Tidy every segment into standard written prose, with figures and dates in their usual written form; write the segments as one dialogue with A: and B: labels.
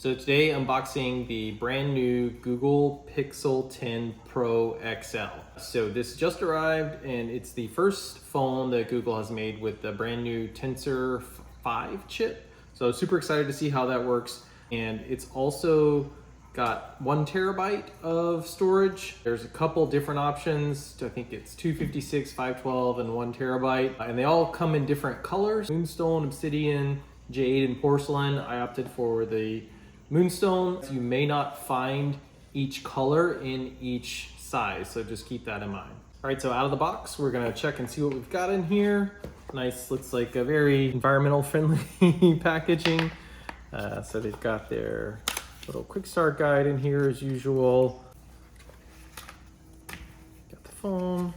A: So today unboxing the brand new Google Pixel 10 Pro XL. So this just arrived and it's the first phone that Google has made with the brand new Tensor 5 chip. So super excited to see how that works. And it's also got 1 terabyte of storage. There's a couple different options. I think it's 256, 512, and 1 terabyte. And they all come in different colors: Moonstone, Obsidian, Jade, and Porcelain. I opted for the Moonstone. You may not find each color in each size, so just keep that in mind. All right, so out of the box, we're gonna check and see what we've got in here. Nice, looks like a very environmental friendly packaging. So they've got their little quick start guide in here as usual. Got the phone.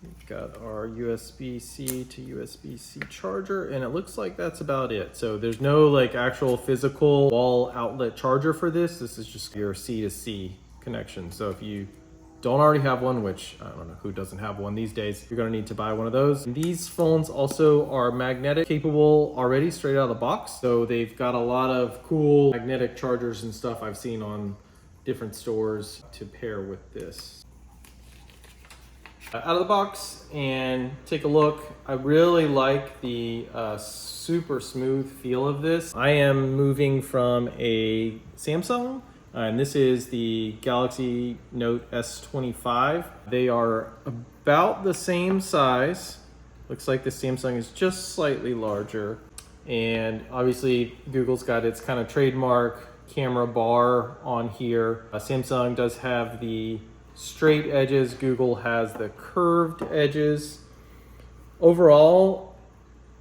A: We've got our USB-C to USB-C charger, and it looks like that's about it. So there's no like actual physical wall outlet charger for this. This is just your C to C connection. So if you don't already have one, which I don't know who doesn't have one these days, you're gonna need to buy one of those. And these phones also are magnetic capable already straight out of the box. So they've got a lot of cool magnetic chargers and stuff I've seen on different stores to pair with this. Out of the box and take a look. I really like the super smooth feel of this. I am moving from a Samsung, and this is the Galaxy Note S25. They are about the same size. Looks like the Samsung is just slightly larger. And obviously Google's got its kind of trademark camera bar on here. Samsung does have the straight edges. Google has the curved edges. Overall,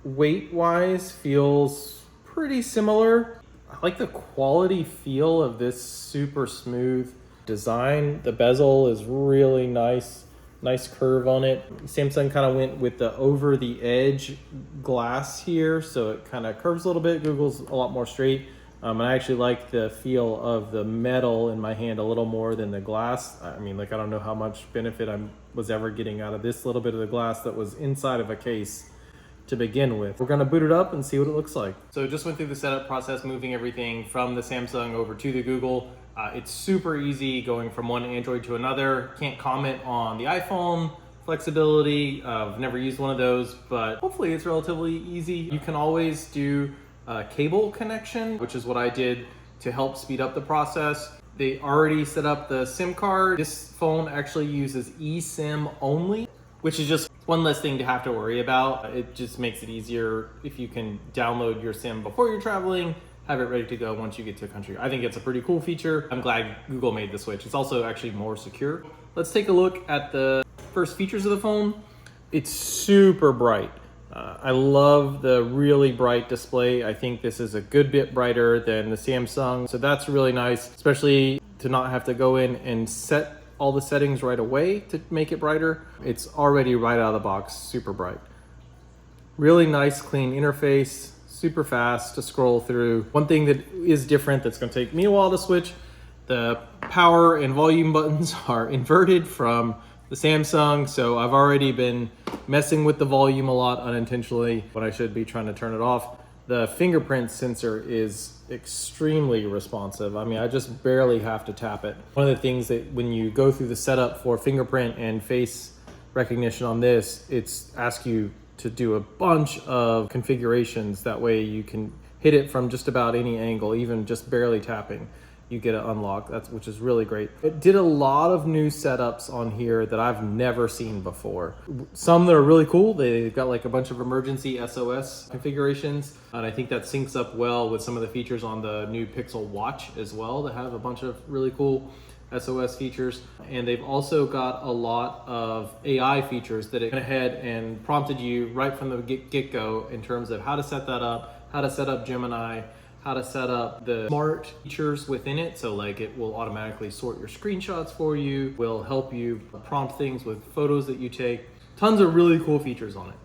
A: weight-wise, feels pretty similar. I like the quality feel of this super smooth design. The bezel is really nice curve on it. Samsung kind of went with the over the edge glass here, so it kind of curves a little bit. Google's a lot more straight. And I actually like the feel of the metal in my hand a little more than the glass. I mean, like, I don't know how much benefit I was ever getting out of this little bit of the glass that was inside of a case to begin with. We're gonna boot it up and see what it looks like. So just went through the setup process, moving everything from the Samsung over to the Google. It's super easy going from one Android to another. Can't comment on the iPhone flexibility. I've never used one of those, but hopefully it's relatively easy. You can always do cable connection, which is what I did to help speed up the process. They already set up the SIM card. This phone actually uses eSIM only, which is just one less thing to have to worry about. It just makes it easier if you can download your SIM before you're traveling, have it ready to go once you get to a country. I think it's a pretty cool feature. I'm glad Google made the switch. It's also actually more secure. Let's take a look at the first features of the phone. It's super bright. I love the really bright display. I think this is a good bit brighter than the Samsung. So that's really nice, especially to not have to go in and set all the settings right away to make it brighter. It's already right out of the box, super bright. Really nice, clean interface, super fast to scroll through. One thing that is different that's gonna take me a while to switch, the power and volume buttons are inverted from the Samsung, so I've already been messing with the volume a lot unintentionally when I should be trying to turn it off. The fingerprint sensor is extremely responsive. I mean, I just barely have to tap it. One of the things that when you go through the setup for fingerprint and face recognition on this, it's asks you to do a bunch of configurations. That way you can hit it from just about any angle, even just barely tapping. You get it unlocked, which is really great. It did a lot of new setups on here that I've never seen before. Some that are really cool. They've got like a bunch of emergency SOS configurations, and I think that syncs up well with some of the features on the new Pixel Watch as well, that have a bunch of really cool SOS features. And they've also got a lot of AI features that it went ahead and prompted you right from the get-go in terms of how to set that up, how to set up Gemini, how to set up the smart features within it. So like it will automatically sort your screenshots for you, will help you prompt things with photos that you take. Tons of really cool features on it.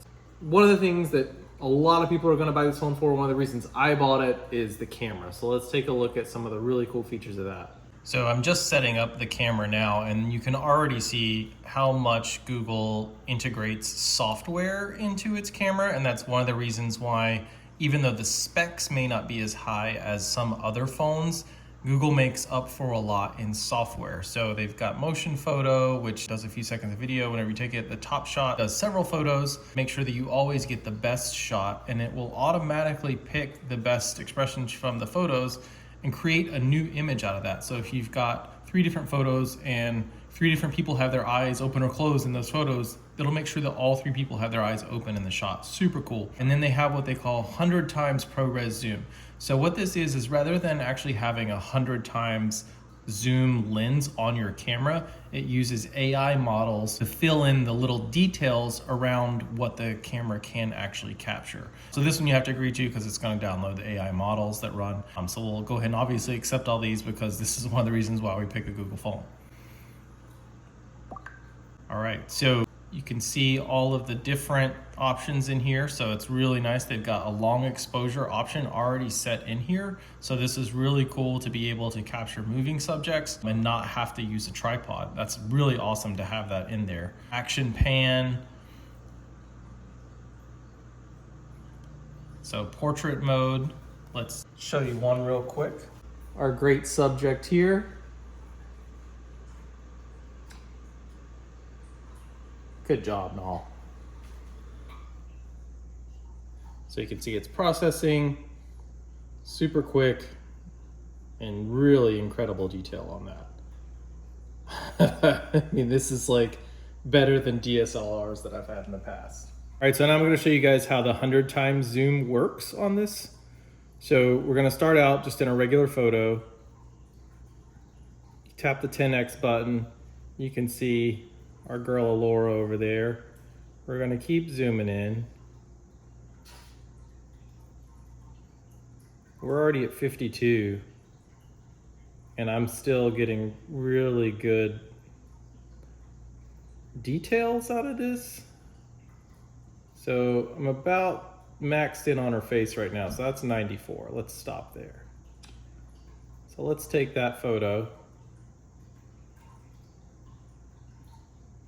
A: One of the things that a lot of people are gonna buy this phone for, one of the reasons I bought it, is the camera. So let's take a look at some of the really cool features of that. So I'm just setting up the camera now, and you can already see how much Google integrates software into its camera, and that's one of the reasons why even though the specs may not be as high as some other phones, Google makes up for a lot in software. So they've got motion photo, which does a few seconds of video whenever you take it. The top shot does several photos. Make sure that you always get the best shot, and it will automatically pick the best expressions from the photos and create a new image out of that. So if you've got 3 different photos and 3 different people have their eyes open or closed in those photos, it'll make sure that all 3 people have their eyes open in the shot. Super cool. And then they have what they call 100 times ProRes zoom. So what this is rather than actually having 100 times zoom lens on your camera, it uses AI models to fill in the little details around what the camera can actually capture. So this one you have to agree to because it's going to download the AI models that run. So we'll go ahead and obviously accept all these because this is one of the reasons why we pick a Google phone. All right, so you can see all of the different options in here. So it's really nice. They've got a long exposure option already set in here. So this is really cool to be able to capture moving subjects and not have to use a tripod. That's really awesome to have that in there. Action pan. So portrait mode. Let's show you one real quick. Our great subject here. Good job, Nall. So you can see it's processing super quick and really incredible detail on that. I mean, this is like better than DSLRs that I've had in the past. All right, so now I'm going to show you guys how the 100 times zoom works on this. So we're going to start out just in a regular photo. Tap the 10x button. You can see our girl Alora over there. We're gonna keep zooming in. We're already at 52, and I'm still getting really good details out of this. So I'm about maxed in on her face right now, so that's 94. Let's stop there. So let's take that photo.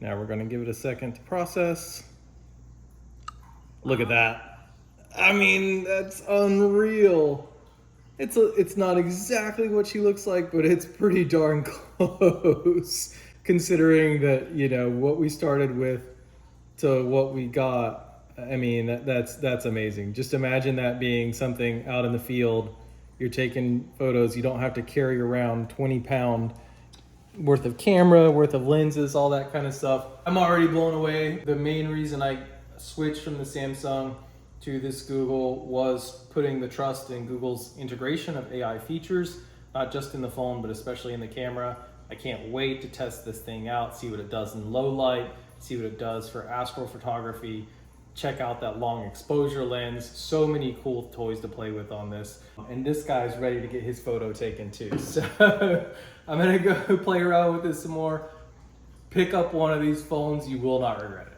A: Now we're gonna give it a second to process. Look at that. I mean, that's unreal. It's not exactly what she looks like, but it's pretty darn close considering that, you know, what we started with to what we got. I mean, that's amazing. Just imagine that being something out in the field. You're taking photos, you don't have to carry around 20-pound worth of camera, worth of lenses, all that kind of stuff. I'm already blown away. The main reason I switched from the Samsung to this Google was putting the trust in Google's integration of AI features, not just in the phone, but especially in the camera. I can't wait to test this thing out, see what it does in low light, see what it does for astrophotography, check out that long exposure lens. So many cool toys to play with on this. And this guy's ready to get his photo taken too. So I'm gonna go play around with this some more. Pick up one of these phones, you will not regret it.